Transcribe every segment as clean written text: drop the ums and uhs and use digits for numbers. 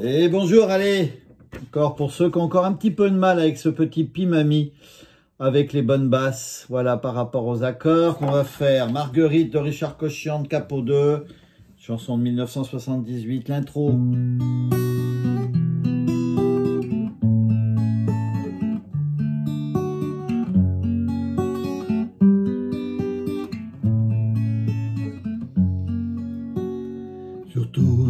Et bonjour, allez, encore pour ceux qui ont encore un petit peu de mal avec ce petit Pimami, avec les bonnes basses, voilà, par rapport aux accords qu'on va faire. Marguerite de Richard Cochian de Capot 2, chanson de 1978, l'intro. Surtout,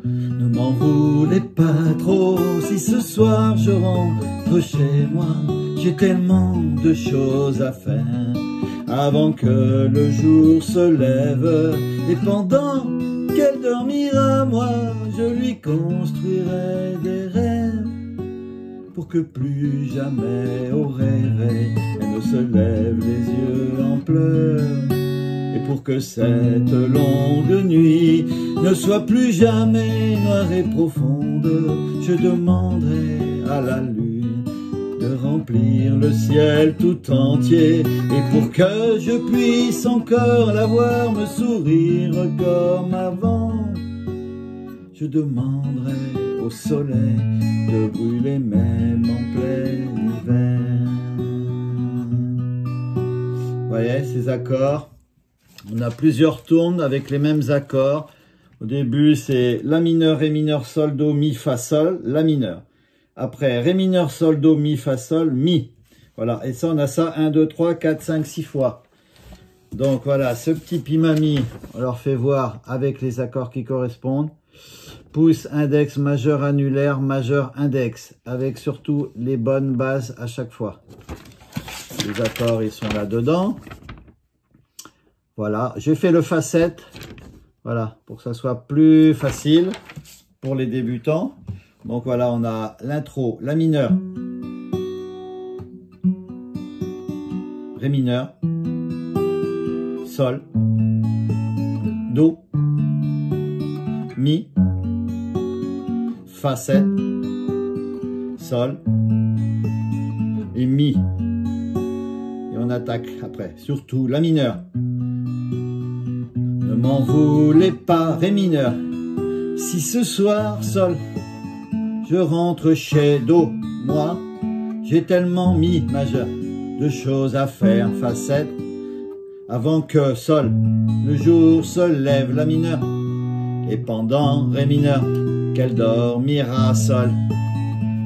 ne m'en voulez pas trop si ce soir je rentre chez moi. J'ai tellement de choses à faire avant que le jour se lève. Et pendant qu'elle dormira, moi, je lui construirai des rêves pour que plus jamais au réveil elle ne se lève les yeux en pleurs. Et pour que cette longue nuit ne soit plus jamais noire et profonde, je demanderai à la lune de remplir le ciel tout entier. Et pour que je puisse encore la voir me sourire comme avant, je demanderai au soleil de brûler même en plein hiver. Vous voyez ces accords? On a plusieurs tournes avec les mêmes accords. Au début, c'est La mineur, Ré mineur, Sol, Do, Mi, Fa, Sol, La mineur. Après, Ré mineur, Sol, Do, Mi, Fa, Sol, Mi. Voilà, et ça, on a ça 1, 2, 3, 4, 5, 6 fois. Donc voilà, ce petit Pimami, on leur fait voir avec les accords qui correspondent. Pouce, index, majeur, annulaire, majeur, index. Avec surtout les bonnes bases à chaque fois. Les accords, ils sont là-dedans. Voilà, j'ai fait le Fa 7, voilà, pour que ça soit plus facile pour les débutants. Donc voilà, on a l'intro, La mineur, Ré mineur, Sol, Do, Mi, Fa 7, Sol et Mi. Et on attaque après, surtout La mineur. Ne m'en voulez pas, Ré mineur, si ce soir, Sol, je rentre chez Do, moi, j'ai tellement Mi majeur de choses à faire, Fa 7, avant que Sol, le jour se lève, La mineur, et pendant Ré mineur, qu'elle dormira, Sol,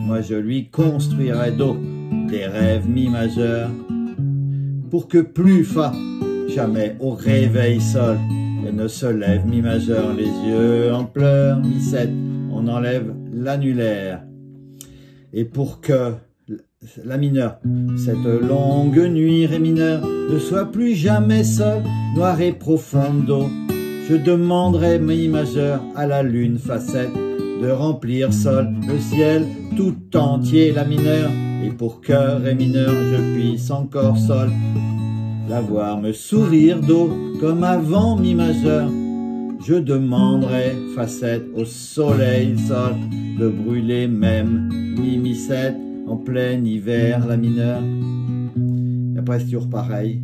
moi je lui construirai Do, des rêves Mi majeur, pour que plus Fa, jamais au réveil, Sol, elle ne se lève, Mi majeur, les yeux en pleurs, Mi 7, on enlève l'annulaire. Et pour que La mineur, cette longue nuit, Ré mineur, ne soit plus jamais Sol, noire et profonde, Do, je demanderai, Mi majeur, à la lune, Fa 7, de remplir, Sol, le ciel tout entier, La mineur. Et pour que, Ré mineur, je puisse encore, Sol, la voir me sourire, Do, comme avant, Mi majeur, je demanderai, Fa 7, au soleil, Sol, de brûler même, Mi 7, en plein hiver, La mineur. Et après, c'est toujours pareil.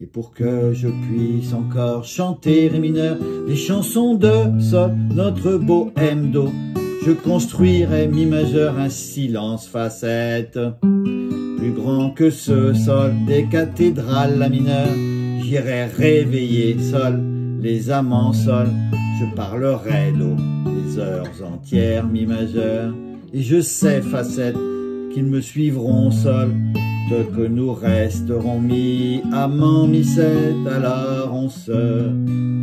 Et pour que je puisse encore chanter, Ré mineur, les chansons de Sol, notre bohème, Do, je construirai, Mi majeur, un silence, Fa 7. Plus grand que ce Sol des cathédrales, La mineur, j'irai réveiller, Sol, les amants, Sol, je parlerai, Do, des heures entières, Mi majeur, et je sais, Fa 7, qu'ils me suivront, Sol, de que nous resterons Mi, amants, Mi 7, alors on se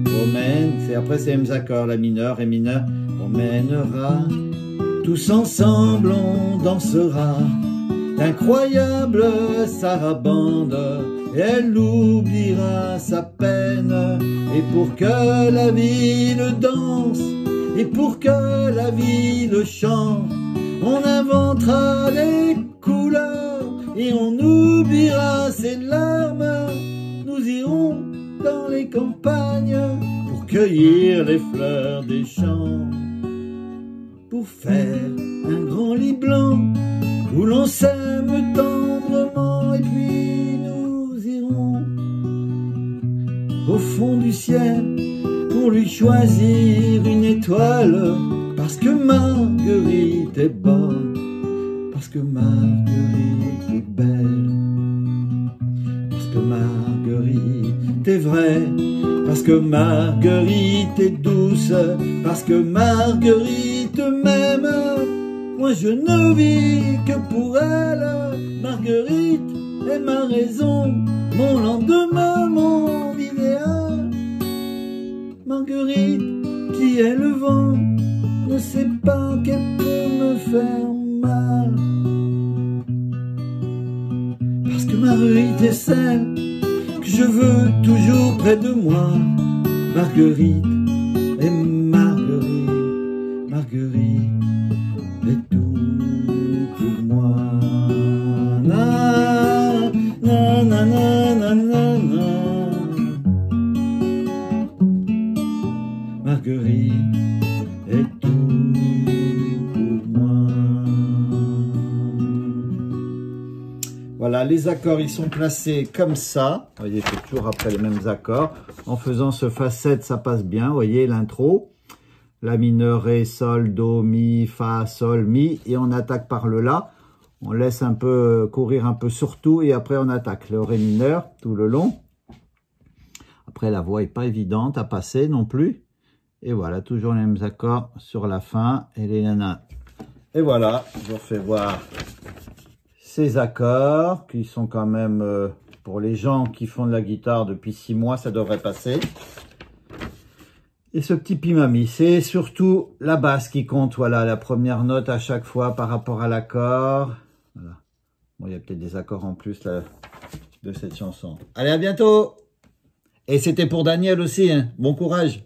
promène, après c'est les mêmes accords, La mineur, Ré mineur, on mènera, tous ensemble on dansera, l'incroyable sarabande, et elle oubliera sa peine. Et pour que la ville danse, et pour que la ville chante, on inventera les couleurs, et on oubliera ses larmes. Nous irons dans les campagnes, pour cueillir les fleurs des champs, pour faire un grand lit blanc, où l'on s'aime tendrement, et puis nous irons au fond du ciel pour lui choisir une étoile, parce Parce que Marguerite est bonne, parce que Marguerite est belle, parce que Marguerite est vraie, parce que Marguerite est douce, parce que Marguerite m'aime. Moi je ne vis que pour elle. Marguerite est ma raison, mon lendemain, mon idéal. Marguerite qui est le vent, ne sait pas qu'elle peut me faire mal. Parce que Marguerite est celle que je veux toujours près de moi. Marguerite est Marguerite, Marguerite est tout pour moi. Na, na, na, na, na, na, na. Marguerite est tout pour moi. Voilà, les accords, ils sont placés comme ça. Vous voyez, c'est toujours après les mêmes accords. En faisant ce Fa7, ça passe bien. Vous voyez, l'intro. La mineur, Ré, Sol, Do, Mi, Fa, Sol, Mi. Et on attaque par le La. On laisse un peu courir un peu sur tout. Et après, on attaque le Ré mineur tout le long. Après, la voix n'est pas évidente à passer non plus. Et voilà, toujours les mêmes accords sur la fin. Et les nanas. Et voilà, je vous refais voir ces accords qui sont quand même, pour les gens qui font de la guitare depuis 6 mois, ça devrait passer. Et ce petit pimami, c'est surtout la basse qui compte. Voilà, la première note à chaque fois par rapport à l'accord. Voilà. Bon, il y a peut-être des accords en plus là, de cette chanson. Allez, à bientôt! Et c'était pour Daniel aussi, hein. Bon courage!